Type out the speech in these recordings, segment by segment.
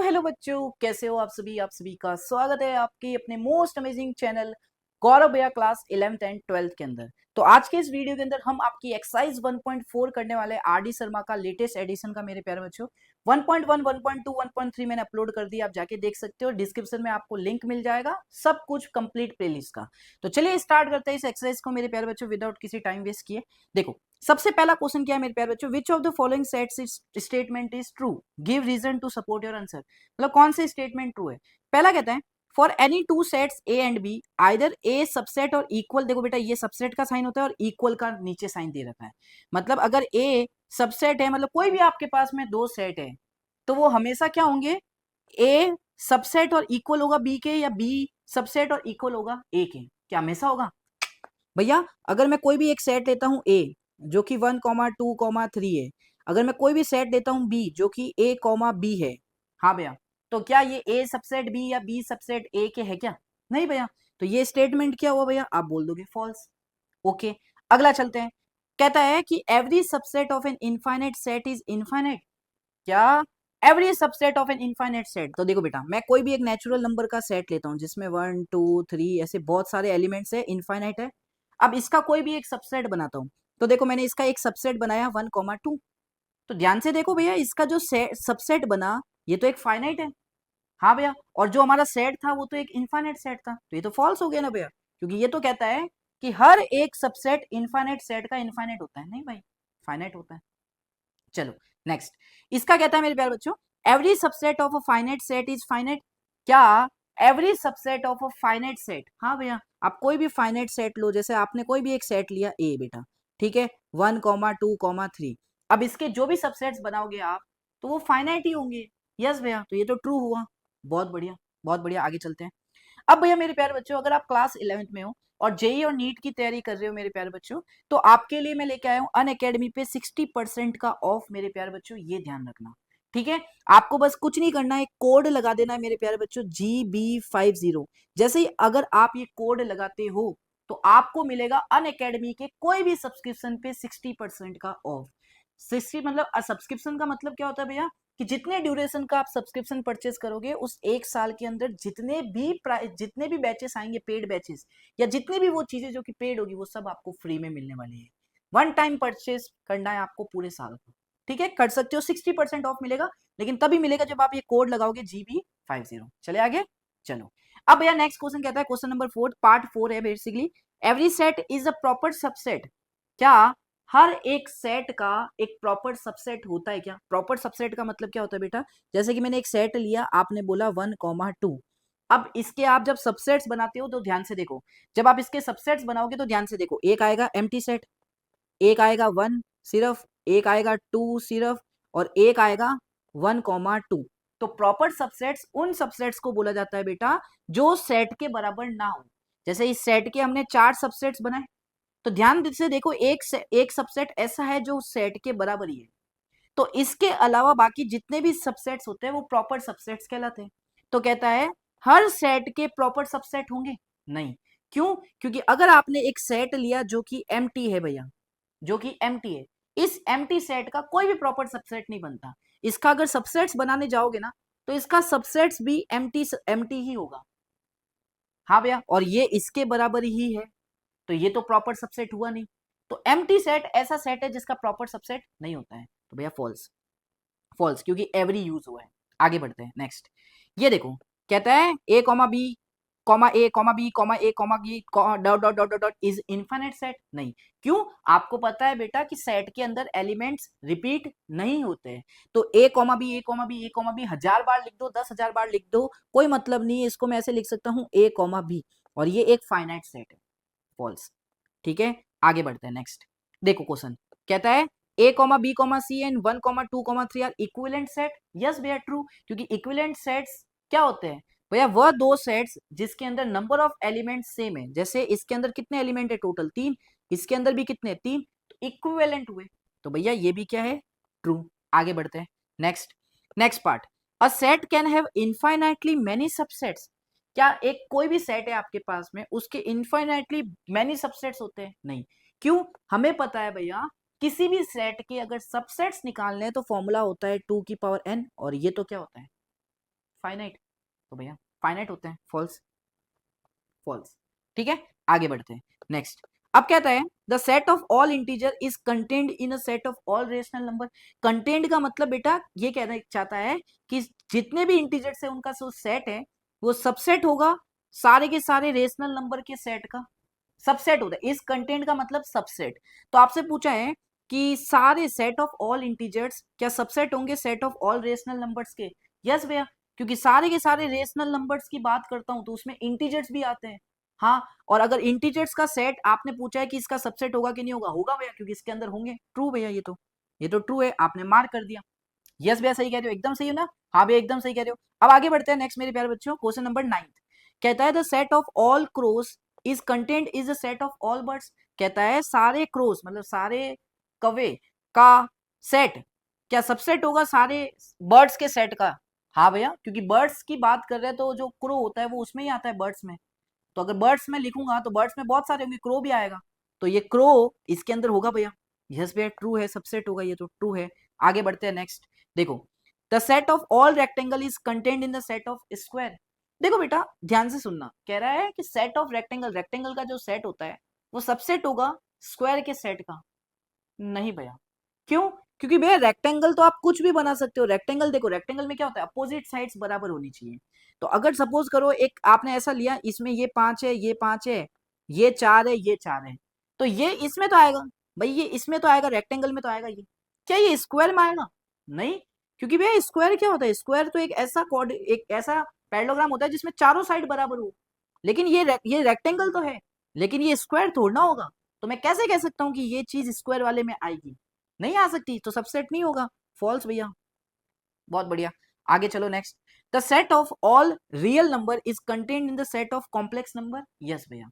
Hello बच्चों, कैसे हो आप सभी का स्वागत है आपके अपने मोस्ट अमेजिंग चैनल गौरव भैया क्लास 11th एंड 12th के अंदर। तो आज के इस वीडियो के अंदर हम आपकी एक्सरसाइज 1.4 करने वाले आर डी शर्मा का लेटेस्ट एडिशन का मेरे प्यारे बच्चों 1.1, 1.2, 1.3 मैंने अपलोड कर दिया, आप जाके देख सकते हो। डिस्क्रिप्शन में आपको लिंक मिल जाएगा सब कुछ कंप्लीट प्लेलिस्ट का। तो चलिए स्टार्ट करते हैं इस एक्सरसाइज को मेरे प्यारे बच्चों विदाउट किसी टाइम वेस्ट किए। देखो सबसे पहला क्वेश्चन क्या है मेरे प्यारे बच्चों, which of the following sets statement is true, give reason to support your answer. मतलब कौन से स्टेटमेंट ट्रू है। पहला कहता है for any two sets A and B either A subset और इक्वल। देखो बेटा ये सबसेट का साइन होता है और इक्वल का नीचे साइन दे रखा है। मतलब अगर ए सबसेट है, मतलब कोई भी आपके पास में दो सेट है तो वो हमेशा क्या होंगे, ए सबसेट और इक्वल होगा बी के, या बी सबसेट और इक्वल होगा ए के। क्या हमेशा होगा भैया? अगर मैं कोई भी एक सेट लेता हूं ए जो कि 1, 2, 3 है, अगर मैं कोई भी सेट लेता हूं बी जो कि A, B है, हाँ भैया, तो क्या ये ए सबसेट बी या बी सबसेट ए के है क्या? नहीं भैया। तो ये स्टेटमेंट क्या हुआ भैया? आप बोल दोगे फॉल्स। ओके, अगला चलते हैं। कहता है कि every subset of an infinite set is infinite. क्या every subset of an infinite set? तो देखो बेटा, मैं कोई भी एक नेचुरल नंबर का सेट लेता हूं जिसमें 1, 2, 3 ऐसे बहुत सारे एलिमेंट्स है, इनफाइनाइट है। अब इसका कोई भी एक सबसेट बनाता हूं, तो देखो मैंने इसका एक सबसेट बनाया 1, 2। तो ध्यान से देखो भैया, इसका जो सबसेट बना ये तो एक फाइनाइट है। हाँ भैया, और जो हमारा सेट था वो तो एक इनफाइनाइट सेट था, तो ये तो फॉल्स हो गया ना भैया, क्योंकि ये तो कहता है कि हर एक सबसेट इनफाइनाइट सेट का इनफाइनाइट होता है। नहीं भाई, फाइनाइट होता है। चलो नेक्स्ट, इसका कहता है मेरे प्यारे बच्चों every subset of a finite set is finite. क्या every subset of a finite set? हाँ भैया, आप कोई भी फाइनाइट सेट लो, जैसे आपने कोई भी एक सेट लिया ए बेटा, ठीक है, 1, 2, 3। अब इसके जो भी सबसेट्स बनाओगे आप तो वो फाइनाइट ही होंगे। यस भैया, तो ये तो ट्रू हुआ। बहुत बढ़िया, बहुत बढ़िया, आगे चलते हैं। अब भैया मेरे प्यारे बच्चों, अगर आप क्लास 11th में हो और जेई और नीट की तैयारी कर रहे हो मेरे प्यारे बच्चों, तो आपके लिए मैं लेके आया हूं अन अकेडमी पे 60% का ऑफ मेरे प्यारे बच्चों, ये ध्यान रखना। ठीक है, आपको बस कुछ नहीं करना है, कोड लगा देना है मेरे प्यारे बच्चों GB50। जैसे ही अगर आप ये कोड लगाते हो तो आपको मिलेगा अन अकेडमी के कोई भी सब्सक्रिप्शन पे 60% का ऑफ। 60 मतलब सब्सक्रिप्शन का मतलब क्या होता है भैया, कि जितने ड्यूरेशन का आप सब्सक्रिप्शन परचेज करोगे उस एक साल के अंदर जितने भी बैचेस आएंगे, पेड बैचेस या जितनी भी वो चीजें जो कि पेड होगी, वो सब आपको फ्री में मिलने वाली है। वन टाइम परचेज करना है आपको पूरे साल का। ठीक है, कर सकते हो, 60% ऑफ मिलेगा, लेकिन तभी मिलेगा जब आप ये कोड लगाओगे GB50। चले आगे, चलो। अब भैया नेक्स्ट क्वेश्चन कहता है, क्वेश्चन नंबर 4, पार्ट 4 है basically. Every set is a proper subset. क्या हर एक सेट का एक प्रॉपर सबसेट होता है? क्या प्रॉपर सबसेट का मतलब क्या होता है बेटा? जैसे कि मैंने एक सेट लिया, आपने बोला 1, 2। अब इसके आप जब सबसेट्स बनाते हो तो ध्यान से देखो, जब आप इसके सबसेट्स बनाओगे तो ध्यान से देखो, एक आएगा एम्प्टी सेट, एक आएगा 1 सिर्फ, एक आएगा 2 सिर्फ, और एक आएगा 1, 2। तो प्रॉपर सबसेट्स उन सबसेट्स को बोला जाता है बेटा जो सेट के बराबर ना हो। जैसे इस सेट के हमने 4 सबसेट्स बनाए, तो ध्यान से देखो एक सबसेट ऐसा है जो सेट के बराबर ही है, तो इसके अलावा बाकी जितने भी सबसेट्स होते हैं वो प्रॉपर सबसेट्स कहलाते हैं। तो कहता है हर सेट के प्रॉपर सबसेट होंगे? नहीं। क्यों? क्योंकि अगर आपने एक सेट लिया जो कि एम्प्टी है भैया, जो कि एम्प्टी है, इस एम्प्टी सेट का कोई भी प्रॉपर सबसेट नहीं बनता। इसका अगर सबसेट्स बनाने जाओगे ना तो इसका सबसेट्स भी एम्प्टी एम्प्टी ही होगा। हाँ भैया, और ये इसके बराबर ही है, तो ये तो प्रॉपर सबसेट हुआ नहीं। तो एम्प्टी सेट ऐसा सेट है जिसका प्रॉपर सबसेट नहीं होता है, तो भैया फॉल्स। फॉल्स, क्योंकि एवरी यूज हुआ है। आगे बढ़ते हैं नेक्स्ट। ये देखो, कहता है A, B, A, B, A, B dot dot dot dot is infinite set. नहीं। क्यों? आपको पता है बेटा कि सेट के अंदर एलिमेंट्स रिपीट नहीं होते हैं। तो A, B, A, B, A, B 1000 बार लिख दो, 10,000 बार लिख दो, कोई मतलब नहीं है। इसको मैं ऐसे लिख सकता हूं A, B, और ये एक फाइनाइट सेट है। फॉल्स। ठीक है, आगे बढ़ते हैं नेक्स्ट। देखो क्वेश्चन कहता है A, B, C and 1, 2, 3 are equivalent set. Yes भैया ट्रू, क्योंकि इक्विवेलेंट सेट्स क्या होते हैं भैया? वह दो सेट्स जिसके अंदर नंबर ऑफ एलिमेंट सेम है। जैसे इसके अंदर कितने एलिमेंट है? टोटल 3। इसके अंदर भी कितने? 3। तो इक्विवेलेंट हुए, तो भैया ये भी क्या है? ट्रू। आगे बढ़ते हैं next. Next part, a set can have infinitely many subsets. क्या एक कोई भी सेट है आपके पास में, उसके इनफाइनाइटली मैनी सबसेट्स होते हैं? नहीं। क्यों? हमें पता है भैया, किसी भी सेट के अगर सबसेट्स निकालने हैं तो फॉर्मूला होता है 2 की पावर n, और ये तो क्या होता है? फाइनाइट, तो भैया फाइनाइट होते हैं, फॉल्स फॉल्स। ठीक है, आगे बढ़ते हैं नेक्स्ट। अब कहता है the set of all integer is contained in a set of all rational number. Contained का मतलब बेटा ये कहना चाहता है कि जितने भी इंटीजर्स है उनका जो सेट है वो सबसेट होगा सारे के सारे रेशनल नंबर के सेट का, सबसेट होता है। इस कंटेंट का मतलब सबसेट। तो आपसे पूछा है कि सारे सेट ऑफ ऑल इंटीजर्स क्या सबसेट होंगे set of all rational numbers के? यस भैया, क्योंकि सारे के सारे रेशनल नंबर्स की बात करता हूं तो उसमें इंटीजर्स भी आते हैं। हाँ, और अगर इंटीजर्स का सेट आपने पूछा है कि इसका सबसेट होगा कि नहीं होगा, होगा भैया, क्योंकि इसके अंदर होंगे। ट्रू भैया, ये तो ट्रू है, आपने मार्क कर दिया। यस भैया सही कह रहे हो, एकदम सही हो ना? हाँ भैया एकदम सही कह रहे हो। अब आगे बढ़ते हैं नेक्स्ट मेरे प्यारे बच्चों, क्वेश्चन नंबर 9 कहता है the set of all cross is content is the set of all birds. कहता है सारे क्रोस मतलब सारे कौवे का सेट क्या सबसेट होगा सारे बर्ड्स के सेट का? हाँ भैया, क्योंकि बर्ड्स की बात कर रहे हैं तो जो क्रो होता है वो उसमें ही आता है, बर्ड्स में। तो अगर बर्ड्स में लिखूंगा तो बर्ड्स में बहुत सारे होंगे, क्रो भी आएगा, तो ये क्रो इसके अंदर होगा भैया। यस भैया ट्रू है, सबसेट होगा, ये तो ट्रू है। आगे बढ़ते हैं नेक्स्ट। देखो the set of all rectangle is contained in the set of square. देखो बेटा ध्यान से सुनना, कह रहा है कि सेट ऑफ रेक्टेंगल, रेक्टेंगल का जो सेट होता है वो सबसेट होगा स्क्वायर के सेट का। नहीं भैया, क्यों? क्योंकि भैया रेक्टेंगल तो आप कुछ भी बना सकते हो। रेक्टेंगल देखो, रेक्टेंगल में क्या होता है, अपोजिट साइड्स बराबर होनी चाहिए। तो अगर सपोज करो एक आपने ऐसा लिया, इसमें ये 5 है, ये 5 है, ये 4 है, ये 4 है, तो ये इसमें तो आएगा भाई, ये इसमें तो आएगा, रेक्टेंगल में तो आएगा ये। क्या ये स्क्वायर में आएगा? नहीं, क्योंकि भैया स्क्वायर क्या होता है, स्क्वायर तो एक ऐसा पैरेललोग्राम होता है जिसमें चारों साइड बराबर हो। लेकिन ये रेक्टेंगल तो है, लेकिन ये स्क्वायर थोड़ा होगा। तो मैं कैसे कह सकता हूं कि ये चीज स्क्वायर वाले में आएगी? नहीं आ सकती, तो सबसेट नहीं होगा, फॉल्स भैया। बहुत बढ़िया, आगे चलो next. The set of all real number is contained in the set of complex number. Yes भैया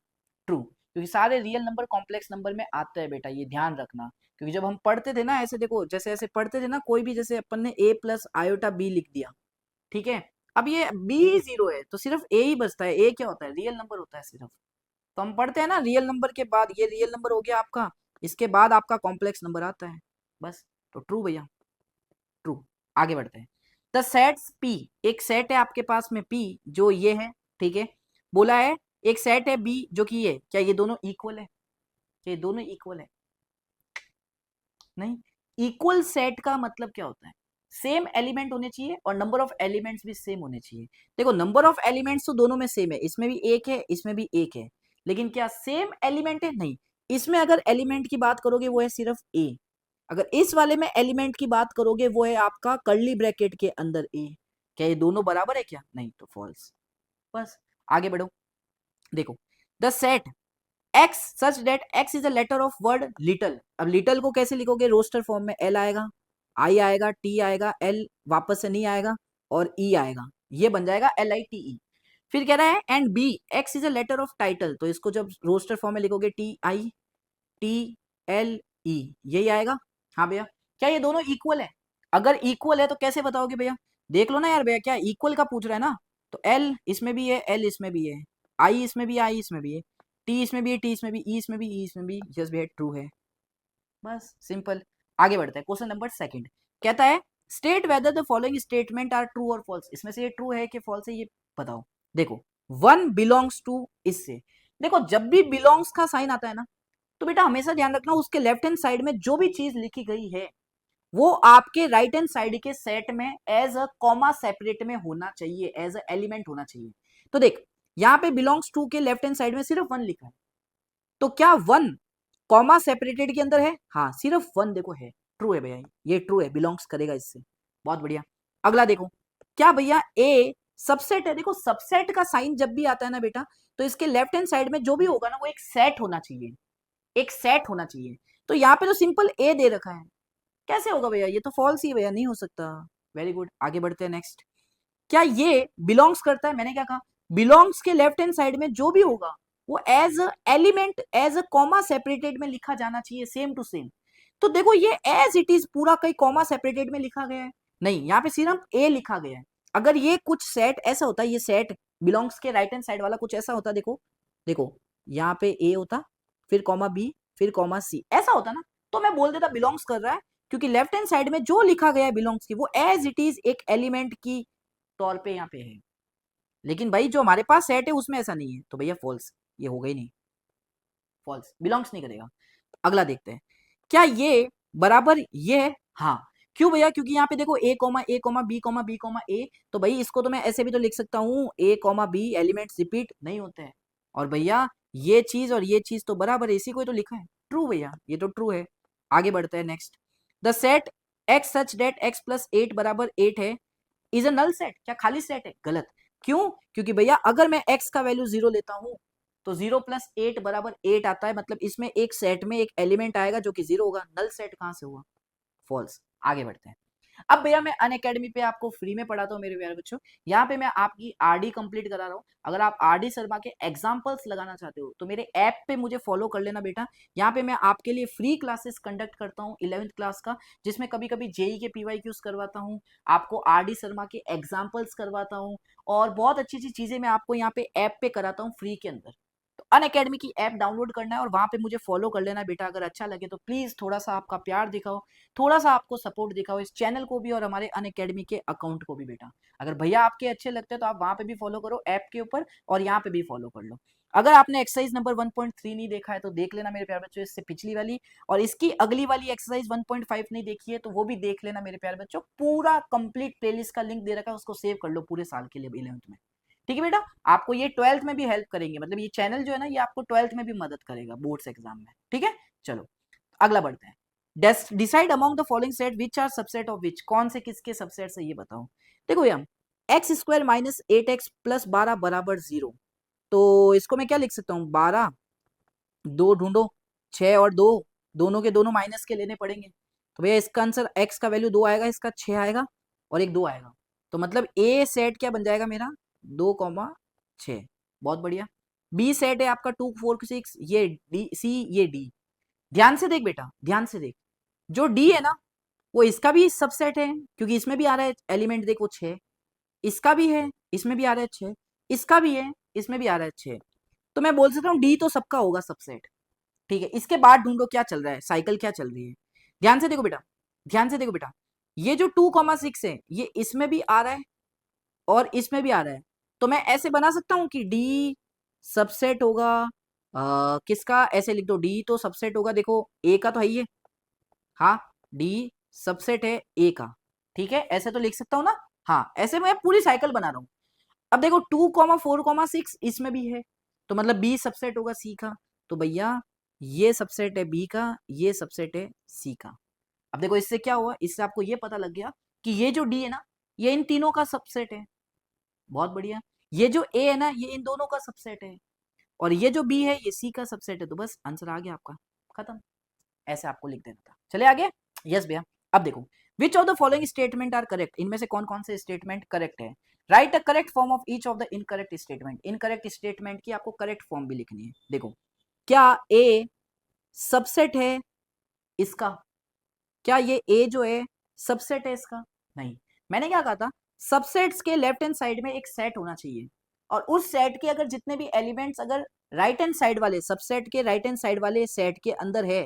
ट्रू, क्योंकि सारे रियल नंबर कॉम्प्लेक्स नंबर में आते हैं बेटा, ये ध्यान रखना। क्योंकि जब हम पढ़ते थे ना ऐसे, देखो जैसे ऐसे पढ़ते थे ना, कोई भी जैसे अपन ने a प्लस आयोटा b लिख दिया, ठीक है, अब ये b 0 है तो सिर्फ a ही बचता है। a क्या होता है, रियल नंबर होता है सिर्फ। तो हम पढ़ते हैं ना रियल नंबर के बाद ये रियल नंबर हो गया आपका, इसके बाद आपका कॉम्प्लेक्स नंबर आता है बस। तो ट्रू भैया ट्रू। आगे बढ़ते हैं। द सेट्स P, एक सेट है आपके पास में P जो ये है, ठीक है, बोला है एक सेट है B जो कि ये, क्या ये दोनों इक्वल है? क्या ये दोनों इक्वल है? नहीं, इक्वल सेट का मतलब क्या होता है, सेम एलिमेंट होने चाहिए और नंबर ऑफ एलिमेंट्स भी सेम होने चाहिए। देखो नंबर ऑफ एलिमेंट्स तो दोनों में सेम है, इसमें भी एक है, इसमें भी एक है, लेकिन क्या सेम एलिमेंट है? नहीं, इसमें अगर एलिमेंट की बात करोगे वो है सिर्फ ए, अगर इस वाले में एलिमेंट की बात करोगे वो है आपका कर्ली ब्रैकेट के अंदर ए। क्या ये दोनों बराबर है क्या? नहीं, तो फॉल्स। बस आगे बढ़ो। देखो the set x such that x is a letter of word little. अब लिटल को कैसे लिखोगे, रोस्टर फॉर्म में, l आएगा, i आएगा, t आएगा, l वापस से नहीं आएगा और e आएगा, ये बन जाएगा LITE। फिर कह रहा है and b x is a letter of title, तो इसको जब रोस्टर फॉर्म में लिखोगे TITLE, यही आएगा। हाँ भैया, क्या ये दोनों इक्वल है? अगर इक्वल है तो कैसे बताओगे भैया? देख लो ना यार भैया, क्या इक्वल का पूछ रहा है ना, तो L इसमें भी है, L इसमें भी है, I इसमें भी है, I इसमें भी है, T इसमें भी है, T इसमें भी, E इसमें भी, E इसमें भी, यस भैया ट्रू है। बस सिंपल। आगे बढ़ते हैं, क्वेश्चन नंबर 2 कहता है state whether the following statement are true और फॉल्स। इसमें से ये ट्रू है कि फॉल्स है ये बताओ। देखो वन बिलोंग्स टू, इससे देखो जब भी बिलोंग्स का साइन आता है ना, तो बेटा हमेशा ध्यान रखना उसके लेफ्ट हैंड साइड में जो भी चीज लिखी गई है वो आपके राइट हैंड साइड के सेट में एज अ कॉमा सेपरेट में होना चाहिए, एज अ एलिमेंट होना चाहिए। तो देख यहाँ पे बिलोंग्स टू के लेफ्ट हैंड साइड में सिर्फ वन लिखा है, तो क्या वन कॉमा सेपरेटेड के अंदर है? हाँ सिर्फ वन देखो है, ट्रू है भैया, ये ट्रू है, बिलोंग्स करेगा इससे। बहुत बढ़िया। अगला देखो, क्या भैया ए सबसेट है? देखो सबसेट का साइन जब भी आता है ना बेटा, तो इसके लेफ्ट हैंड साइड में जो भी होगा ना वो एक सेट होना चाहिए, एक सेट होना चाहिए। तो यहाँ पे तो सिंपल ए दे रखा है, कैसे होगा भैया, ये तो फॉल्स ही है भैया, नहीं हो सकता। वेरी गुड, आगे बढ़ते हैं नेक्स्ट। क्या ये बिलोंग्स करता है? मैंने क्या कहा, बिलोंग्स के लेफ्ट हैंड साइड में जो भी होगा वो as element as a comma separated में लिखा जाना चाहिए, सेम टू सेम। तो देखो ये एज इट इज पूरा कहीं कॉमा सेपरेटेड में लिखा गया है? नहीं, यहाँ पे सिर्फ ए लिखा गया है। अगर ये कुछ सेट ऐसा होता है, ये सेट बिलोंग्स के राइट हैंड साइड वाला कुछ ऐसा होता, देखो देखो यहाँ पे ए होता, फिर कॉमा बी, फिर कॉमा सी, ऐसा होता ना, तो मैं बोल देता बिलोंग्स कर रहा है, क्योंकि लेफ्ट हैंड साइड में जो लिखा गया है बिलोंग्स की वो एज इट इज एक एलिमेंट की तौर पे यहाँ पे है, लेकिन भाई जो हमारे पास सेट है उसमें ऐसा नहीं है, तो भैया फॉल्स, ये होगा ही नहीं, फॉल्स, बिलोंग्स नहीं करेगा। अगला देखते हैं, क्या ये बराबर ये है? हाँ। क्यों भैया? क्योंकि यहाँ पे देखो A comma A comma B comma B comma A, तो भाई इसको तो मैं ऐसे भी तो लिख सकता हूँ ए कॉमा बी एलिमेंट्स रिपीट नहीं होते हैं, और भैया ये चीज और ये चीज तो बराबर है, इसी को ही तो लिखा है, ट्रू भैया, ये तो ट्रू है। आगे बढ़ते हैं next, the set X such that X plus 8 बराबर 8 है इज अ नल सेट, क्या खाली सेट है? गलत। क्यों? क्योंकि भैया अगर मैं x का वैल्यू 0 लेता हूं तो 0 प्लस 8 बराबर 8 आता है, मतलब इसमें एक सेट में एक एलिमेंट आएगा जो कि 0 होगा, नल सेट कहां से हुआ? फॉल्स। आगे बढ़ते हैं। अब भैया मैं अनअकैडमी पे आपको फ्री में पढ़ाता हूँ मेरे प्यारे बच्चों, यहाँ पे मैं आपकी आरडी कंप्लीट करा रहा हूँ। अगर आप आरडी शर्मा के एग्जांपल्स लगाना चाहते हो तो मेरे ऐप पे मुझे फॉलो कर लेना बेटा। यहाँ पे मैं आपके लिए फ्री क्लासेस कंडक्ट करता हूँ 11th क्लास का, जिसमें कभी कभी जेई के पीवाईक्यूज करवाता हूँ, आपको आरडी शर्मा के एग्जाम्पल्स करवाता हूँ, और बहुत अच्छी अच्छी चीजें मैं आपको यहाँ पे ऐप पे कराता हूँ फ्री के अंदर। तो अनअकैडमी की ऐप डाउनलोड करना है और वहां पे मुझे फॉलो कर लेना बेटा। अगर अच्छा लगे तो प्लीज थोड़ा सा आपका प्यार दिखाओ, थोड़ा सा आपको सपोर्ट दिखाओ इस चैनल को भी और हमारे अनअकैडमी के अकाउंट को भी बेटा। अगर भैया आपके अच्छे लगते हैं तो आप वहां पे भी फॉलो करो ऐप के ऊपर, और यहाँ पे भी फॉलो कर लो। अगर आपने एक्सरसाइज नंबर 1.3 नहीं देखा है तो देख लेना मेरे प्यारे बच्चों, इससे पिछली वाली, और इसकी अगली वाली एक्सरसाइज 1.5 नहीं देखी है तो वो भी देख लेना मेरे प्यारे बच्चों। पूरा कंप्लीट प्लेलिस्ट का लिंक दे रखा है, उसको सेव कर लो पूरे साल के लिए 11th में। ठीक है बेटा, आपको ये 12th में भी हेल्प करेंगे, मतलब ये चैनल जो है ना ये आपको 12th में भी मदद करेगा बोर्ड्स एग्जाम में। ठीक है, चलो अगला बढ़ते हैं। Decide among the following set which are subset of which, कौन से किसके सबसेट है ये बताओ। देखो भैया x square minus 8x plus 12 बराबर 0, तो इसको मैं क्या लिख सकता हूँ, 12, 2 ढूंढो, 6 और 2, दोनों के दोनों माइनस के लेने पड़ेंगे, तो भैया इसका आंसर x का वैल्यू 2 आएगा, इसका 6 आएगा और एक 2 आएगा, तो मतलब ए सेट क्या बन जाएगा मेरा, 2,6। बहुत बढ़िया। बी सेट है आपका 2 4 6, ये डी सी, ये डी। ध्यान से देख बेटा, ध्यान से देख, जो डी है ना वो इसका भी सबसेट है, क्योंकि इसमें भी आ रहा है एलिमेंट, देखो 6, इसका भी है, इसमें भी आ रहा है 6, इसका भी है, इसमें भी आ रहा है 6, तो मैं बोल सकता हूँ डी तो सबका होगा सबसेट। ठीक है, इसके बाद ढूंढो क्या चल रहा है, साइकिल क्या चल रही है। ध्यान से देखो बेटा, ध्यान से देखो बेटा, ये जो 2,6 है ये इसमें भी आ रहा है और इसमें भी आ रहा है, तो मैं ऐसे बना सकता हूं कि डी सबसेट होगा किसका, ऐसे लिख दो, डी तो सबसेट होगा, देखो ए का तो है ही है, हाँ डी सबसेट है ए का। ठीक है, ऐसे तो लिख सकता हूं ना, हाँ ऐसे मैं पूरी साइकिल बना रहा हूं। अब देखो 2,4,6 इसमें भी है, तो मतलब बी सबसेट होगा सी का, तो भैया ये सबसेट है बी का, ये सबसेट है सी का। अब देखो इससे क्या हुआ, इससे आपको ये पता लग गया कि ये जो डी है ना ये इन तीनों का सबसेट है। बहुत बढ़िया। ये जो ए है ना ये इन दोनों का सबसेट है, और ये जो बी है ये सी का सबसेट है, तो बस आंसर आ गया आपका, खत्म। ऐसे आपको लिख देना था। चले आगे। यस भैया। अब देखो which of the following statement are correct, इनमें से कौन कौन से स्टेटमेंट करेक्ट है। Right a correct form of each of the incorrect statement, incorrect statement की आपको करेक्ट फॉर्म भी लिखनी है। देखो क्या ए सबसेट है इसका, क्या ये ए जो है सबसेट है इसका? नहीं। मैंने क्या कहा था, सबसेट्स के लेफ्ट हैंड साइड में एक सेट होना चाहिए, और उस सेट के अगर जितने भी एलिमेंट्स अगर राइट हैंड साइड वाले सबसेट के राइट हैंड साइड वाले सेट के अंदर है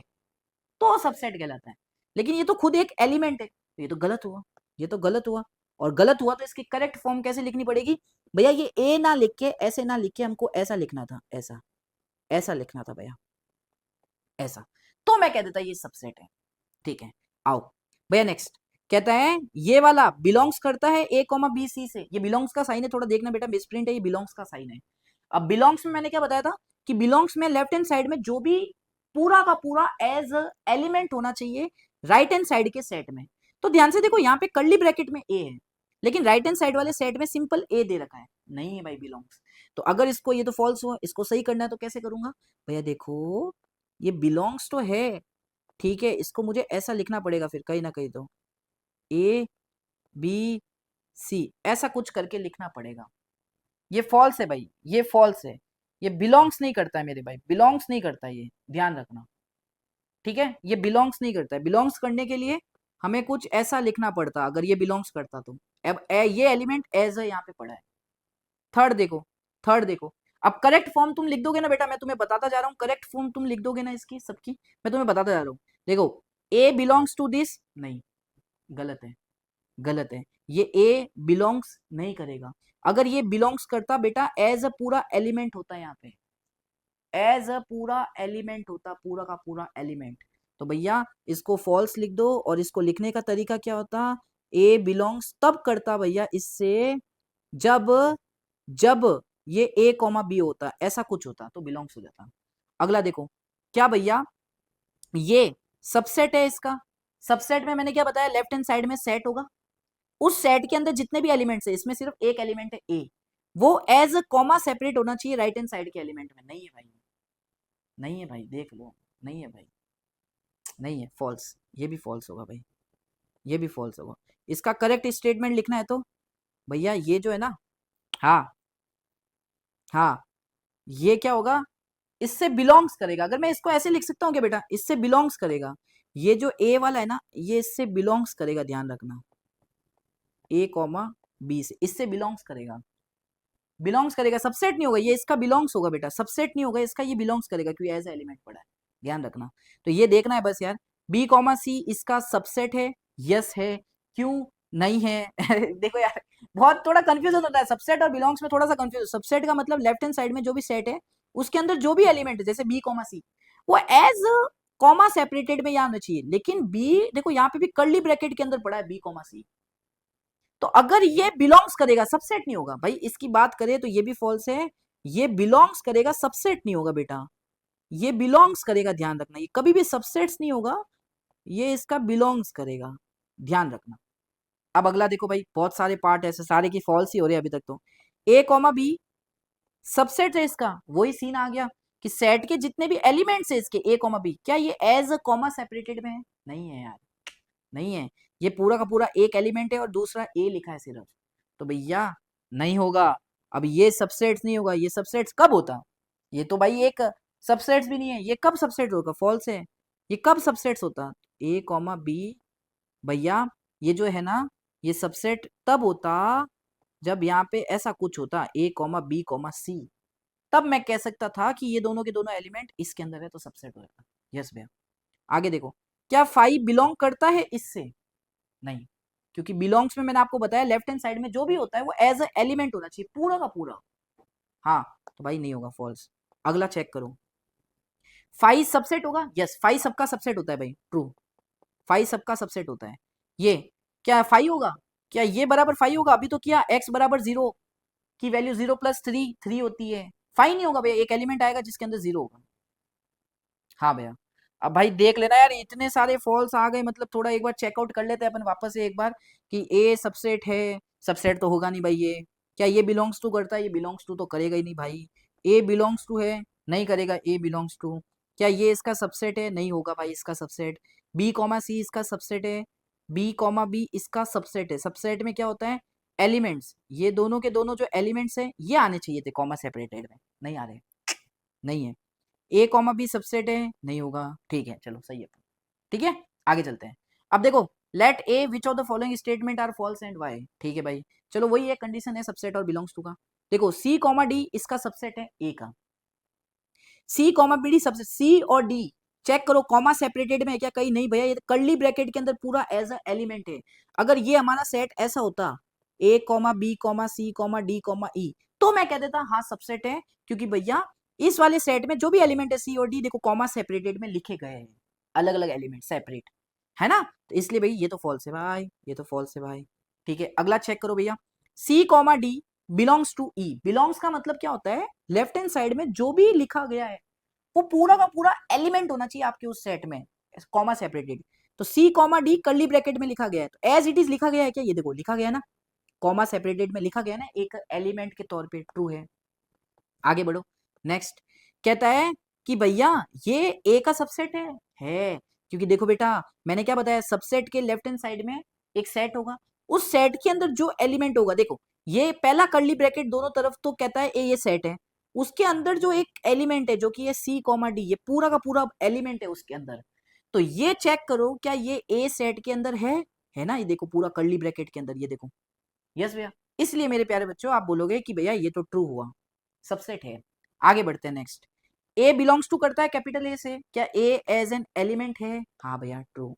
तो सबसेट कहलाता है। लेकिन ये तो खुद एक एलिमेंट है, तो ये तो गलत हुआ, ये तो गलत हुआ, और गलत हुआ तो इसकी करेक्ट फॉर्म कैसे लिखनी पड़ेगी भैया, ये ए ना लिख के ऐसे ना लिख के हमको ऐसा लिखना था, ऐसा, ऐसा लिखना था भैया, ऐसा, तो मैं कह देता ये सबसेट है। ठीक है, आओ भैया नेक्स्ट। कहता है ये वाला बिलोंग्स करता है ए कॉमा बी सी से, ये बिलोंग्स का साइन है, थोड़ा देखना बेटा, मिसप्रिंट है, ये बिलोंग्स का साइन है। अब बिलोंग्स में मैंने क्या बताया था कि बिलोंग्स में लेफ्ट हैंड साइड में जो भी पूरा का पूरा एज एलिमेंट होना चाहिए राइट हैंड साइड के सेट में, तो ध्यान से देखो यहाँ पे कर्ली ब्रैकेट में ए है, लेकिन राइट हैंड साइड वाले सेट में सिंपल ए दे रखा है, नहीं है भाई बिलोंग्स। तो अगर इसको, ये तो फॉल्स हुआ, इसको सही करना है तो कैसे करूंगा भैया, देखो ये बिलोंग्स तो है, ठीक है, इसको मुझे ऐसा लिखना पड़ेगा फिर कहीं ना कहीं, तो ए बी सी ऐसा कुछ करके लिखना पड़ेगा। ये फॉल्स है भाई, ये फॉल्स है, ये बिलोंग्स नहीं करता है मेरे भाई, बिलोंग्स नहीं करता है, ये ध्यान रखना। ठीक है, ये बिलोंग्स नहीं करता है, बिलोंग्स करने के लिए हमें कुछ ऐसा लिखना पड़ता, अगर ये बिलोंग्स करता तो। अब ये एलिमेंट एज है यहाँ पे पड़ा है। थर्ड देखो, थर्ड देखो, अब करेक्ट फॉर्म तुम लिख दोगे ना बेटा, मैं तुम्हें बताता जा रहा हूँ, करेक्ट फॉर्म तुम लिख दोगे ना इसकी सबकी, मैं तुम्हें बताता जा रहा हूँ। देखो ए बिलोंग्स टू दिस, नहीं, गलत है, गलत है, ये ए बिलोंग्स नहीं करेगा। अगर ये बिलोंग्स करता बेटा एज अ पूरा एलिमेंट होता है, यहाँ पे एज अ पूरा एलिमेंट होता, पूरा का पूरा एलिमेंट, तो भैया इसको फॉल्स लिख दो। और इसको लिखने का तरीका क्या होता, ए बिलोंग्स तब करता भैया इससे जब जब ये ए कॉमा बी होता, ऐसा कुछ होता तो बिलोंग्स हो जाता। अगला देखो क्या भैया, ये सबसेट है इसका। सबसेट में मैंने क्या बताया, लेफ्ट हैंड साइड में सेट होगा, उस सेट के अंदर जितने भी एलिमेंट्स है, इसमें सिर्फ एक एलिमेंट है ए, वो एज अ कॉमा सेपरेट होना चाहिए राइट हैंड साइड के एलिमेंट में। नहीं है भाई, नहीं है भाई, देख लो, नहीं है भाई, नहीं है, फॉल्स, ये भी फॉल्स होगा भाई, ये भी फॉल्स होगा। इसका करेक्ट स्टेटमेंट लिखना है तो भैया ये जो है ना, हाँ हाँ, ये क्या होगा, इससे बिलोंग्स करेगा। अगर मैं इसको ऐसे लिख सकता हूँ क्या बेटा, इससे बिलोंग्स करेगा, ये जो ए वाला है ना, ये इससे बिलोंग्स करेगा, ध्यान रखना, ए कॉमा बी से इससे बिलोंग्स करेगा, बिलोंग्स करेगा, सबसेट नहीं होगा, ये इसका बिलोंग्स होगा बेटा, सबसेट नहीं होगा इसका, ये बिलोंग्स करेगा क्योंकि एज एलिमेंट पड़ा है, ध्यान रखना। तो ये देखना है बस यार, बी कॉमा सी इसका सबसेट है, यस है, क्यों नहीं है देखो यार, बहुत थोड़ा कंफ्यूजन होता है सबसेट और बिलोंग्स में, थोड़ा सा कंफ्यूज। सबसेट का मतलब लेफ्ट हैंड साइड में जो भी सेट है उसके अंदर जो भी एलिमेंट है, जैसे बी कॉमा सी, वो एज कॉमा सेपरेटेड में यहाँ आना चाहिए, लेकिन बी देखो यहाँ पे भी कर्ली ब्रैकेट के अंदर पड़ा है बी कॉमा सी, तो अगर ये बिलोंग्स करेगा, सबसेट नहीं होगा भाई, इसकी बात करें तो ये भी फॉल्स है, ये बिलोंग्स करेगा, सबसेट नहीं होगा बेटा, ये बिलोंग्स करेगा, ध्यान रखना, ये कभी भी सबसेट्स नहीं होगा, ये इसका बिलोंग्स करेगा, ध्यान रखना। अब अगला देखो भाई, बहुत सारे पार्ट ऐसे सारे की फॉल्स ही हो रहे हैं अभी तक तो। ए कॉमा बी सबसेट है इसका, वही सीन आ गया कि सेट के जितने भी एलिमेंट्स है इसके ए कॉमा बी, क्या ये एज अ कॉमा सेपरेटेड में है, नहीं है यार, नहीं है, ये पूरा का पूरा एक एलिमेंट है और दूसरा ए लिखा है सिर्फ, तो भैया नहीं होगा। अब ये सबसेट्स नहीं होगा, ये सबसेट्स कब होता, ये तो भाई एक सबसेट्स भी नहीं है, ये कब सबसेट होगा, फॉल्स है, ये कब सबसेट्स होता, ए कॉमा बी भैया, ये जो है ना, ये सबसेट तब होता जब यहाँ पे ऐसा कुछ होता, ए कॉमा बी कॉमा सी, तब मैं कह सकता था कि ये दोनों के दोनों एलिमेंट इसके अंदर है तो सबसेट हो जाता। यस भैया। आगे देखो, क्या फाइव बिलोंग करता है इससे, नहीं, क्योंकि बिलोंग्स में मैंने आपको बताया लेफ्ट हैंड साइड में जो भी होता है वो एज अ एलिमेंट होना चाहिए पूरा का पूरा, हाँ, तो भाई नहीं होगा, फॉल्स। अगला चेक करो, फाइव सबसेट होगा, यस फाइव सबका सबसेट होता है भाई, ट्रू, फाइव सबका सबसेट होता है। ये क्या फाइव होगा, क्या ये बराबर फाइव होगा, अभी तो किया एक्स बराबर जीरो की value zero plus three three होती है, फाइव नहीं होगा भैया, एक एलिमेंट आएगा जिसके अंदर जीरो होगा। हाँ भैया, अब भाई देख लेना यार, इतने सारे फॉल्स आ गए, मतलब थोड़ा एक बार चेकआउट कर लेते हैं अपन वापस से एक बार कि ए सबसेट है, सबसेट तो होगा नहीं भाई ये, क्या ये बिलोंग्स टू करता है, ये बिलोंग्स टू तो करेगा ही नहीं भाई, ए बिलोंग्स टू है, नहीं करेगा, ए बिलोंग्स टू, क्या ये इसका सबसेट है, नहीं होगा भाई इसका सबसेट, बी कॉमा सी इसका सबसेट है, बी कॉमा बी इसका सबसेट है, सबसेट में क्या होता है, एलिमेंट्स, ये दोनों के दोनों जो एलिमेंट्स हैं ये आने चाहिए थे कॉमा सेपरेटेड में, नहीं आ रहे, नहीं है, ए कॉमा बी सबसेट है, नहीं होगा, ठीक है चलो सही है, ठीक है आगे चलते हैं। अब देखो, let a which of the following statement are false and why, ठीक है भाई, चलो वही एक कंडीशन है सबसेट और बिलोंग्स टू का। देखो सी कॉमा डी इसका सबसेट है ए का, C comma B D subset, सी और डी चेक करो कॉमा सेपरेटेड में है क्या, कहीं नहीं भैया, ये कर्ली ब्रैकेट के अंदर पूरा एज अ एलिमेंट है। अगर ये हमारा सेट ऐसा होता ए कॉमा बी कॉमा सी कॉमा डी कॉमा ई, तो मैं कह देता हाँ सबसेट है, क्योंकि भैया इस वाले सेट में जो भी एलिमेंट है सी और डी देखो कॉमा सेपरेटेड में लिखे गए हैं, अलग अलग एलिमेंट सेपरेट है ना, तो इसलिए भाई ये तो फॉल्स है भाई, ये तो फॉल्स है भाई, ठीक है। अगला चेक करो भैया, C comma D belongs to E, belongs का मतलब क्या होता है, लेफ्ट हैंड साइड में जो भी लिखा गया है वो पूरा का पूरा एलिमेंट होना चाहिए आपके उस सेट में, कॉमा सेपरेटेड, तो सी कॉमा डी कर्ली ब्रैकेट में लिखा गया है, तो एज इट इज लिखा गया है क्या, ये देखो लिखा गया है ना, कॉमा सेपरेटेड में लिखा गया ना एक एलिमेंट के तौर पे, ट्रू है। आगे बढ़ो, नेक्स्ट कहता है कि भैया ये ए का सबसेट है, क्योंकि देखो बेटा मैंने क्या बताया, सबसेट के लेफ्ट हैंड साइड में एक सेट होगा, उस सेट के अंदर जो एलिमेंट होगा, देखो ये पहला कर्ली ब्रैकेट दोनों तरफ तो कहता है ए ये सेट है, उसके अंदर जो एक एलिमेंट है जो कि ये सी कॉमा डी, ये पूरा का पूरा एलिमेंट है उसके अंदर, तो ये चेक करो क्या ये ए सेट के अंदर है ना, ये देखो पूरा कर्ली ब्रैकेट के अंदर, ये देखो, यस भैया, इसलिए मेरे प्यारे बच्चों आप बोलोगे कि भैया ये तो ट्रू हुआ, सबसेट है। आगे बढ़ते हैं, नेक्स्ट, ए बिलोंग्स टू करता है कैपिटल ए से, क्या ए एज एन एलिमेंट है, हाँ भैया ट्रू,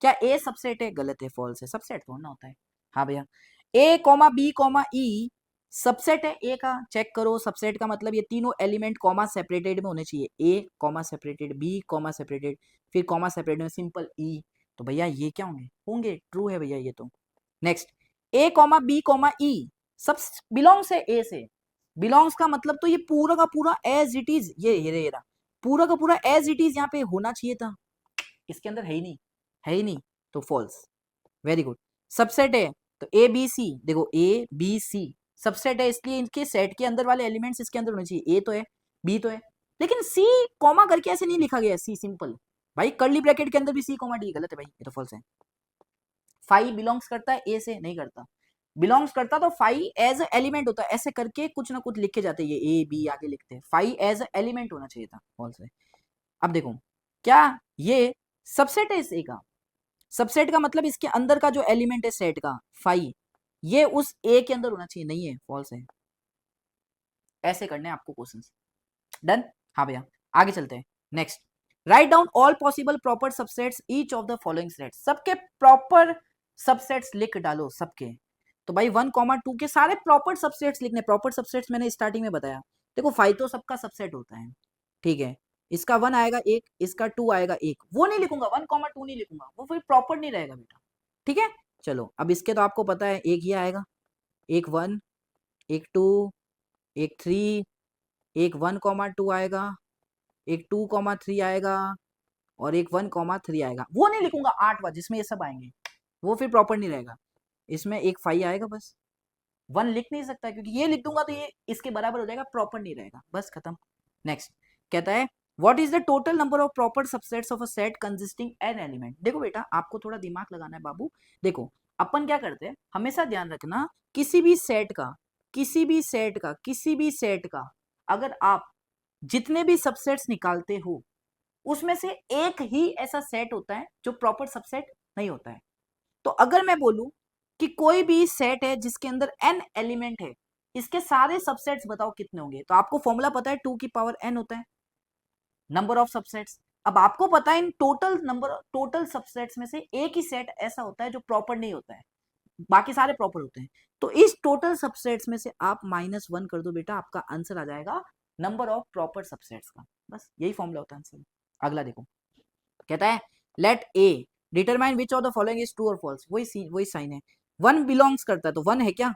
क्या ए सबसेट है, गलत है, फॉल्स है, सबसेट थोड़ा ना होता है, हाँ भैया, A comma B comma E subset है ए का, चेक करो सबसेट का मतलब ये तीनों एलिमेंट कॉमा सेपरेटेड में होने चाहिए, A comma separated, B comma separated, फिर कॉमा सेपरेटेड में सिंपल ई, तो भैया ये क्या होंगे, होंगे ट्रू है भैया ये तो। नेक्स्ट, ए कॉमा बी कॉमा ई सब बिलोंग्स है ए से, बिलोंग्स का मतलब तो ये पूरा का पूरा एज इट इज, ये रहा पूरा का पूरा एज इट इज यहाँ पे होना चाहिए था, इसके अंदर है ही नहीं, है ही नहीं, तो फॉल्स। Very good. सबसेट है तो ए बी सी, देखो ए बी सी सबसेट है इसलिए इनके सेट के अंदर वाले एलिमेंट्स इसके अंदर होने चाहिए, ए तो है बी तो है, लेकिन सी कॉमा करके ऐसे नहीं लिखा गया, सी सिंपल भाई, कर्ली ब्रैकेट के अंदर भी सी कॉमा डी गलत है भाई, ये तो फॉल्स है। फाइव बिलोंग्स करता है ए से, नहीं करता, बिलोंग्स करता तो फाइव एज एलिमेंट होता है, ऐसे करके कुछ ना कुछ लिख के जाते, ये ए बी आगे लिखते हैं, फाइव एज एलिमेंट होना चाहिए था, फॉल्स है। अब देखो क्या ये सबसेट है इस ए का, सबसेट का मतलब इसके अंदर का जो एलिमेंट है सेट का फाइव, ये उस ए के अंदर होना चाहिए, नहीं है, फॉल्स है। ऐसे करने हैं आपको क्वेश्चंस, डन। हाँ भैया आगे चलते हैं। Next, write down all possible proper subsets each of the following sets, सबके प्रॉपर सबसेट्स लिख डालो सबके, तो भाई 1,2 के सारे प्रॉपर सबसेट्स लिखने, प्रॉपर सबसेट्स मैंने स्टार्टिंग में बताया, देखो 5 तो सबका सबसेट होता है, ठीक है, इसका 1 आएगा एक, इसका 2 आएगा एक, वो नहीं लिखूंगा, 1,2 नहीं लिखूंगा, वो फिर प्रॉपर नहीं रहेगा बेटा, ठीक है। चलो अब इसके तो आपको पता है एक ही आएगा, एक 1, एक 2, एक 3, एक 1,2 आएगा, एक 2,3 आएगा, और एक 1,3 आएगा, वो नहीं लिखूंगा 8वां जिसमें ये सब आएंगे, वो फिर प्रॉपर नहीं रहेगा, इसमें एक 5 आएगा बस, 1 लिख नहीं सकता क्योंकि ये लिख दूंगा तो ये इसके बराबर हो जाएगा, प्रॉपर नहीं रहेगा, बस खत्म। नेक्स्ट कहता है what is the total number of proper subsets of a set consisting an element. देखो बेटा आपको थोड़ा दिमाग लगाना है बाबू, देखो अपन क्या करते हैं, हमेशा ध्यान रखना किसी भी सेट का, किसी भी सेट का, किसी भी सेट का अगर आप जितने भी सबसेट्स निकालते हो उसमें से एक ही ऐसा सेट होता है जो प्रॉपर सबसेट नहीं होता है। तो अगर मैं बोलूं कि कोई भी सेट है जिसके अंदर n एलिमेंट है, इसके सारे सबसेट्स बताओ कितने होंगे, तो आपको फॉर्मूला पता है 2 की पावर n होता है नंबर ऑफ सबसेट्स। अब आपको पता है in total number, total subsets में से एक ही सेट ऐसा होता है जो प्रॉपर नहीं होता है, बाकी सारे प्रॉपर होते हैं, तो इस टोटल सबसेट्स में से आप -1 कर दो बेटा, आपका आंसर आ जाएगा नंबर ऑफ प्रॉपर सबसेट्स का, बस यही फॉर्मूला होता है आंसर। अगला देखो कहता है let a determine which of the following is true और फॉल्स, वही साइन है, 1 बिलोंग्स करता है तो 1 है क्या,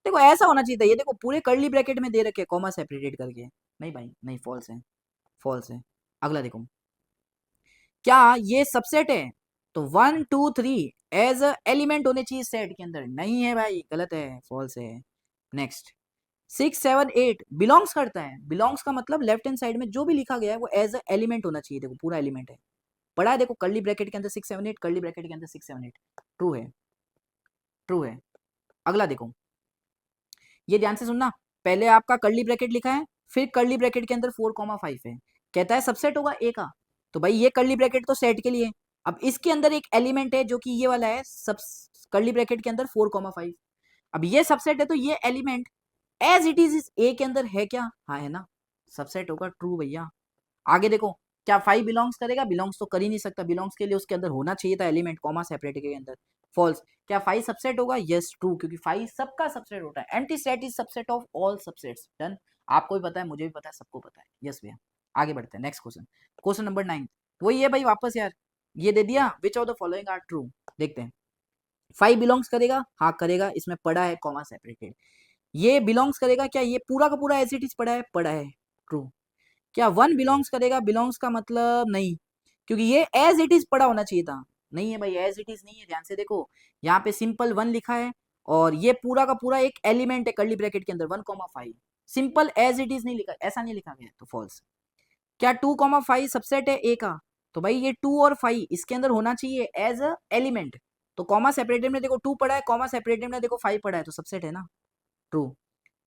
देखो ऐसा होना चाहिए था, ये देखो पूरे कर्ली ब्रैकेट में दे रखे कॉमा सेपरेटेड करके, नहीं भाई नहीं, फॉल्स है, फॉल्स है। अगला देखो क्या ये सबसेट है, तो 1 2 3 एज अ एलिमेंट होने चाहिए सेट के अंदर, नहीं है भाई, गलत है, फॉल्स है। नेक्स्ट 6 7 8 बिलोंग्स करता है, बिलोंग्स का मतलब लेफ्ट हैंड साइड में जो भी लिखा गया है वो एज अ एलिमेंट होना चाहिए, देखो पूरा एलिमेंट है, पढ़ा है देखो कर्ली ब्रैकेट के अंदर 6 7 8, कर्ली ब्रैकेट के अंदर 6 7 8, ट्रू है, ट्रू है। अगला देखो, ये ध्यान से सुनना, पहले आपका कर्ली ब्रैकेट लिखा है, फिर कर्ली ब्रैकेट के अंदर 4,5 है, कहता है सबसेट होगा ए का, तो भाई ये कर्ली ब्रैकेट तो सेट के लिए, अब इसके अंदर एक एलिमेंट है जो कि ये वाला है, सब कर्ली ब्रैकेट के अंदर 4,5, अब ये सबसेट है तो ये एलिमेंट एज इट इज इस ए के अंदर है क्या, हाँ है ना, सबसेट होगा, ट्रू भैया। आगे देखो क्या 5 बिलोंग्स करेगा, बिलोंग्स तो कर ही नहीं सकता, बिलोंग्स के लिए उसके अंदर होना चाहिए था एलिमेंट कॉमा सेपरेट के अंदर, फॉल्स। क्या 5 सबसेट होगा, यस ट्रू, क्योंकि 5 सबका सबसेट होता है, anti set is subset of all subsets, done. आपको भी पता है, मुझे भी पता है, सबको पता है, यस भैया। आगे बढ़ते हैं नेक्स्ट क्वेश्चन, क्वेश्चन नंबर 9, वही है भाई वापस यार, ये दे दिया which of the following are true, देखते हैं 5 बिलोंग्स करेगा, हाँ करेगा, इसमें पड़ा है कॉमा सेपरेटेड, ये बिलोंग्स करेगा क्या, ये पूरा का पूरा एज इट इज पड़ा है, पड़ा है, ट्रू। क्या 1 बिलोंग्स करेगा, बिलोंग्स का मतलब नहीं, क्योंकि ये एज इट इज पड़ा होना चाहिए था, नहीं है भाई, एज इट इज नहीं है, ध्यान से देखो यहाँ पे सिंपल 1 लिखा है, और ये पूरा का पूरा एक एलिमेंट है कर्ली ब्रैकेट के अंदर 1,5, सिंपल एज इट इज नहीं लिखा, ऐसा नहीं लिखा गया, तो फॉल्स। क्या 2,5 सबसेट है ए का, तो भाई ये 2 और 5 इसके अंदर होना चाहिए एज अ एलिमेंट, तो कॉमा सेपरेटेड में देखो 2 पड़ा है, कॉमा सेपरेटेड में देखो 5 पड़ा है, तो सबसेट है ना, ट्रू।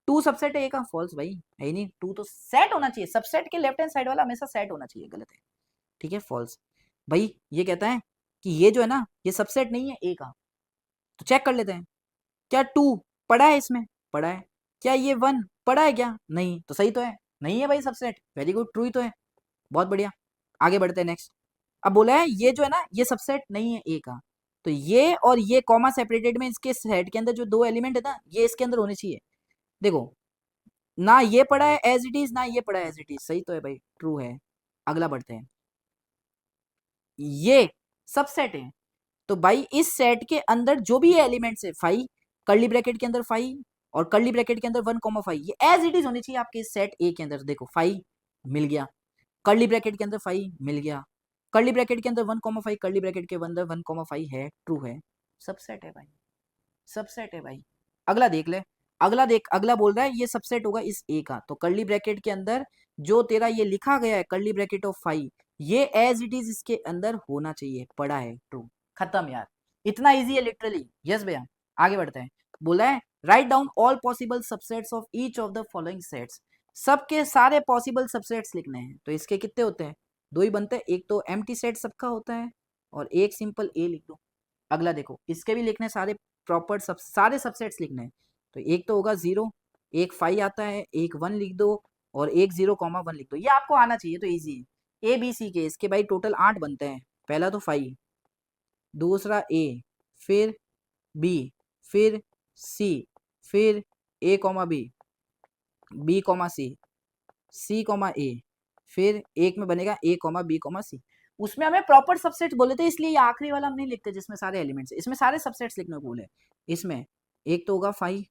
2 सबसेट है ए का, फॉल्स भाई, है ही नहीं, 2 तो सेट होना चाहिए, सबसेट के लेफ्ट हैंड साइड वाला हमेशा सेट होना चाहिए, गलत है, ठीक है, फॉल्स। भाई ये कहता है कि ये जो है ना ये सबसेट नहीं है ए का, तो चेक कर लेते हैं, क्या 2 पड़ा है इसमें, पड़ा है, क्या ये 1 पड़ा है क्या, नहीं, तो सही तो है, नहीं है भाई सबसेट, वेरी गुड, ट्रू ही तो है, बहुत बढ़िया। आगे बढ़ते हैं नेक्स्ट, अब बोला है ये जो है ना ये सबसेट नहीं है ए का, तो ये और ये कॉमा सेपरेटेड में इसके सेट के अंदर जो दो एलिमेंट है ना, ये इसके अंदर होने चाहिए। देखो ना ये पड़ा है एज इट इज, ना ये पड़ा है एज इट इज, सही तो है भाई, ट्रू है। अगला बढ़ते हैं, ये सबसेट है। तो भाई इस सेट के अंदर जो भी एलिमेंट्स है, 5 कर्ली ब्रैकेट के अंदर 5 और कर्ली ब्रैकेट के अंदर 1,5, ये एज इट इज होनी चाहिए आपके सेट ए के अंदर। देखो 5 मिल गया, कर्ली ब्रैकेट के अंदर 5 मिल गया, कर्ली ब्रैकेट के अंदर 1,5, कर्ली ब्रैकेट के अंदर 1,5 है, ट्रू है, सबसेट है भाई, सबसेट है भाई। अगला देख ले, अगला देख, अगला बोल रहा है ये सबसेट होगा इस ए का। तो कर्ली ब्रैकेट के अंदर जो तेरा ये लिखा गया है कर्ली ब्रैकेट ऑफ 5, ये एज इट इज इसके अंदर होना चाहिए, पड़ा है, ट्रू, खत्म यार, इतना इजी है लिटरली। यस भैया, आगे बढ़ते हैं। बोला है write down all possible subsets of each of the following sets, सबके सारे पॉसिबल सबसेट्स लिखने हैं। तो इसके कितने होते हैं, दो ही बनते हैं, एक तो एम्प्टी सेट सबका होता है और एक सिंपल ए लिख दो। अगला देखो, इसके भी लिखने सारे प्रॉपर सारे सबसेट्स लिखने हैं। तो एक तो होगा 0, एक 5 आता है, एक 1 लिख दो और एक 0,1 लिख दो, ये आपको आना चाहिए, तो इजी है। ए बी सी के इसके भाई टोटल 8 बनते हैं। पहला तो 5, दूसरा ए, फिर बी, फिर सी, फिर ए कॉमा बी, बी कॉमा सी, सी कॉमा ए, फिर एक में बनेगा ए कॉमा बी कॉमा सी। उसमें हमें प्रॉपर सबसेट बोले थे, इसलिए ये आखिरी वाला हम नहीं लिखते जिसमें सारे एलिमेंट्स, इसमें सारे सबसेट्स लिखने को बोले। इसमें एक तो होगा 5,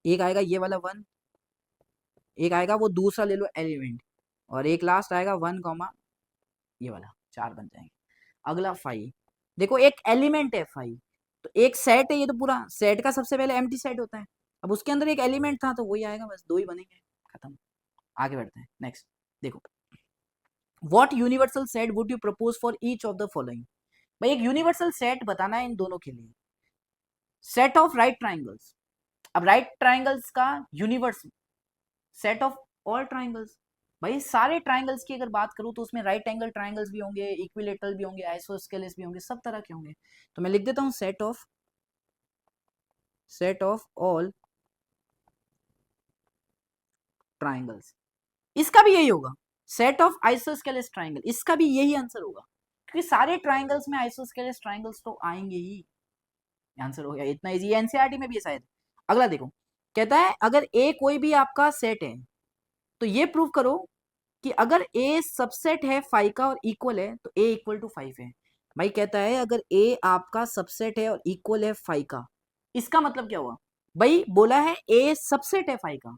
एक आएगा ये वाला 1, एक आएगा वो दूसरा ले लो एलिमेंट, और एक लास्ट आएगा 1 कॉमा ये वाला, 4 बन जाएंगे। अगला 5, देखो एक एलिमेंट है 5, तो एक सेट है, ये तो पूरा सेट का सबसे पहले एम्प्टी सेट होता है। अब उसके अंदर एक एलिमेंट था तो वही आएगा, बस 2 ही बनेंगे, खत्म। आगे बढ़ते हैं, नेक्स्ट देखो, what universal set would you propose for each of the following. भाई एक यूनिवर्सल सेट बताना है इन दोनों के लिए। सेट ऑफ राइट ट्राइंगल्स, अब राइट ट्राइंगल्स का universe, set of all triangles, भाई सारे ट्राइंगल्स की अगर बात करूं तो उसमें राइट एंगल ट्राइंगल्स भी होंगे, इक्विलेटरल भी होंगे, आइसोस्केलेस भी होंगे, सब तरह के होंगे। तो मैं लिख देता हूं सेट ऑफ ऑल ट्राइंगल्स, इसका भी यही होगा। सेट ऑफ आइसोस्केलेस ट्राइंगल, इसका भी यही आंसर होगा, क्योंकि सारे ट्राइंगल्स में आइसोस्केलेस ट्राइंगल्स तो आएंगे ही। आंसर हो गया, इतना इजी, एनसीईआरटी में भी है शायद। अगला देखो, कहता है अगर ए कोई भी आपका सेट है तो ये प्रूव करो कि अगर ए सबसेट है 5 का और इक्वल है तो ए इक्वल टू 5 है। भाई कहता है अगर ए आपका सबसेट है और इक्वल है 5 का, इसका मतलब क्या हुआ, भाई बोला है ए सबसेट है 5 का,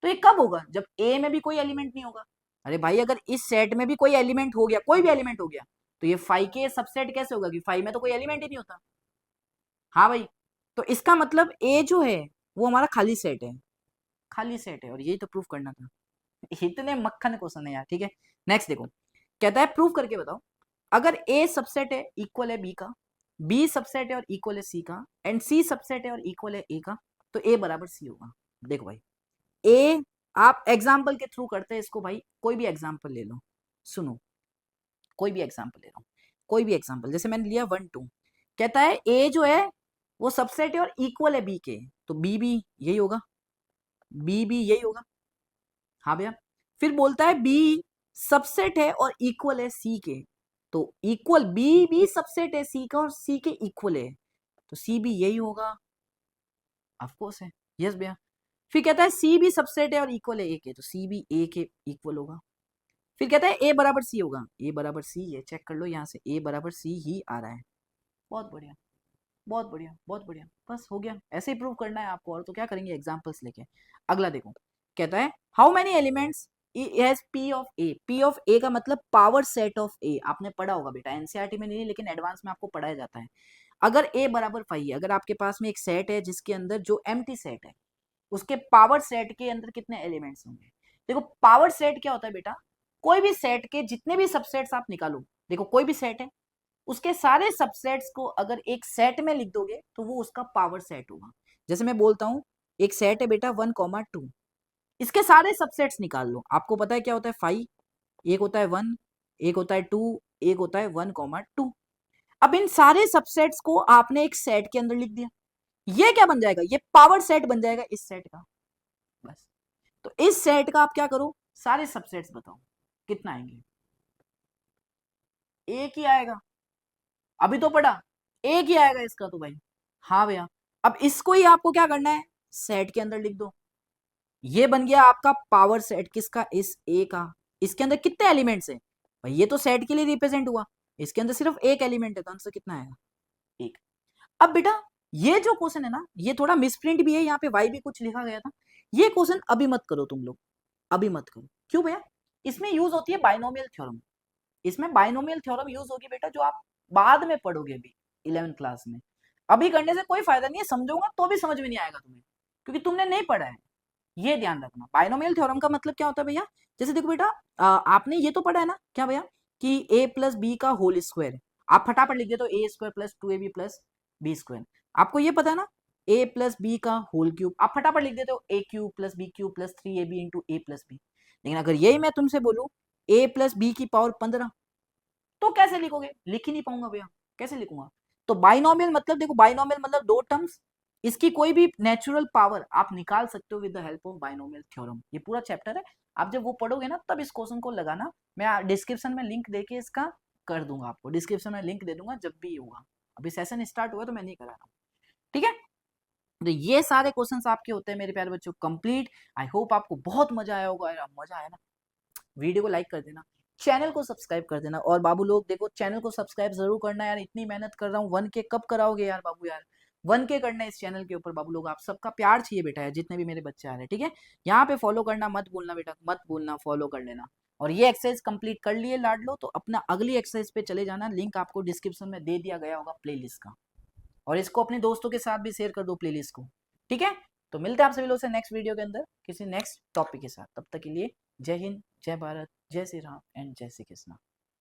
तो ये कब होगा, जब ए में भी कोई एलिमेंट नहीं होगा। अरे भाई अगर इस सेट में भी कोई एलिमेंट हो गया, कोई भी एलिमेंट हो गया, तो ये 5 के सबसेट कैसे होगा, कि 5 में तो कोई एलिमेंट ही नहीं होता। हाँ भाई, तो इसका मतलब ए जो है वो हमारा खाली सेट है, खाली सेट है, और यही तो प्रूफ करना था। इतने मक्खन क्वेश्चन है यार, ठीक है। नेक्स्ट देखो, कहता है प्रूव करके बताओ, अगर ए सबसेट है इक्वल है बी का, बी सबसेट है और इक्वल है सी का, एंड सी सबसेट है और इक्वल है ए का, तो ए बराबर सी होगा। देखो भाई, ए आप एग्जाम्पल के थ्रू करते हैं इसको, भाई कोई भी एग्जाम्पल ले लो, सुनो, कोई भी एग्जाम्पल ले लो, कोई भी एग्जाम्पल, जैसे मैंने लिया 1 2, कहता है ए जो है वो सबसेट है और इक्वल है बी के, तो बी भी यही होगा, बी भी यही होगा। हाँ भैया, फिर बोलता है बी सबसेट है और इक्वल है सी के, तो इक्वल बी भी सबसेट है सी का और सी के इक्वल है, तो सी भी यही होगा, ऑफ कोर्स है, यस भैया। फिर कहता है सी भी सबसेट है और इक्वल है ए के, तो सी भी ए के इक्वल होगा। फिर कहता है ए बराबर सी होगा, ए बराबर सी है, चेक कर लो यहाँ से, ए बराबर सी ही आ रहा है। बहुत बढ़िया, बहुत बढ़िया, बहुत बढ़िया, बस हो गया, ऐसे ही प्रूव करना है आपको, और तो क्या करेंगे एग्जांपल्स लेके। अगला देखो, कहता है how many elements has P of A, P of A का मतलब पावर सेट ऑफ ए, आपने पढ़ा होगा बेटा, एनसीईआरटी में नहीं लेकिन एडवांस में आपको पढ़ाया जाता है। अगर ए बराबर 5 है, अगर आपके पास में एक सेट है जिसके अंदर जो एम्प्टी सेट है, उसके पावर सेट के अंदर कितने एलिमेंट्स होंगे। देखो पावर सेट क्या होता है बेटा, कोई भी सेट के जितने भी सबसेट्स आप निकालो, देखो कोई भी सेट है उसके सारे सबसेट्स को अगर एक सेट में लिख दोगे तो वो उसका पावर सेट होगा। जैसे मैं बोलता हूं एक सेट है बेटा 1,2, इसके सारे सबसेट्स निकाल लो, आपको पता है क्या होता है 5, एक होता है 1, एक होता है 2, एक होता है 1,2। अब इन सारे सबसेट्स को आपने एक सेट के अंदर लिख दिया, ये क्या बन जाएगा, ये पावर सेट बन जाएगा इस सेट का, बस। तो इस सेट का आप क्या करो, सारे सबसेट्स बताओ कितना आएंगे, एक ही आएगा, अभी तो पढ़ा, एक ही आएगा इसका तो भाई। हाँ भैया, अब इसको ही आपको क्या करना है, सेट के अंदर लिख दो। ये बन गया आपका पावर सेट किसका, इस ए का। इसके अंदर कितने एलिमेंट्स हैं भाई, ये तो सेट के लिए रिप्रेजेंट हुआ, इसके अंदर सिर्फ एक एलिमेंट है, तो आंसर कितना आएगा, एक। अब बेटा ये जो क्वेश्चन है ना, ये थोड़ा मिसप्रिंट भी है, यहाँ पे वाई भी कुछ लिखा गया था। ये क्वेश्चन अभी मत करो तुम लोग, अभी मत करो। क्यों भैया, इसमें यूज होती है बाइनोमियल थ्योरम। इसमें बाइनोमियल थ्योरम यूज होगी बेटा, जो आप बाद में पढ़ोगे भी 11th क्लास में। अभी करने से कोई फायदा नहीं है, समझूंगा तो भी समझ में नहीं आएगा तुम्हें, क्योंकि तुमने नहीं पढ़ा है। ये ध्यान रखना, बाइनोमियल थ्योरम का मतलब क्या होता है भैया, जैसे देखो बेटा, आपने ये तो पढ़ा है ना क्या भैया, कि ए प्लस बी का होल स्क्वायर। आप फटाफट लिख देते हो A square plus 2ab plus B square. आपको ये पता है ना, ए प्लस बी का होल क्यूब, आप फटाफट लिख देते हो A cube plus B cube plus 3ab into A plus B. लेकिन अगर यही मैं तुमसे बोलूं ए प्लस बी की पावर 15, तो कैसे लिखोगे, लिख ही नहीं पाऊंगा भैया, कैसे लिखूंगा। तो बाइनोमियल मतलब देखो, बाइनोमियल मतलब दो टर्म्स, इसकी कोई भी नेचुरल पावर आप निकाल सकते हो with the help of binomial theorem. ये पूरा चैप्टर है, आप जब वो पढ़ोगे ना तब इस क्वेश्चन को लगाना। मैं डिस्क्रिप्शन में लिंक देके इसका कर दूंगा, आपको डिस्क्रिप्शन में लिंक दे दूंगा जब भी होगा। अभी सेशन स्टार्ट हुआ तो मैं नहीं करा रहा हूँ, ठीक है। तो ये सारे क्वेश्चंस आपके होते हैं मेरे प्यारे बच्चों कंप्लीट। आई होप आपको बहुत मजा आया होगा यार, मजा आया ना। वीडियो को लाइक कर देना, चैनल को सब्सक्राइब कर देना। और बाबू लोग देखो, चैनल को सब्सक्राइब जरूर करना यार, इतनी मेहनत कर रहा हूँ, 1K कब कराओगे यार बाबू यार, 1K करना है इस चैनल के ऊपर बाबू लोग। आप सबका प्यार चाहिए बेटा यार, जितने भी मेरे बच्चे आ रहे हैं, ठीक है। यहाँ पे फॉलो करना मत भूलना बेटा, मत भूलना फॉलो कर लेना। और ये एक्सरसाइज कंप्लीट कर लिए लाड लो, तो अपना अगली एक्सरसाइज पे चले जाना, लिंक आपको डिस्क्रिप्शन में दे दिया गया होगा प्लेलिस्ट का। और इसको अपने दोस्तों के साथ भी शेयर कर दो प्लेलिस्ट को, ठीक है। तो मिलते हैं आप सभी लोग से नेक्स्ट वीडियो के अंदर किसी नेक्स्ट टॉपिक के साथ। तब तक के लिए जय हिंद, जय भारत, जय श्री राम एंड जय श्री कृष्णा।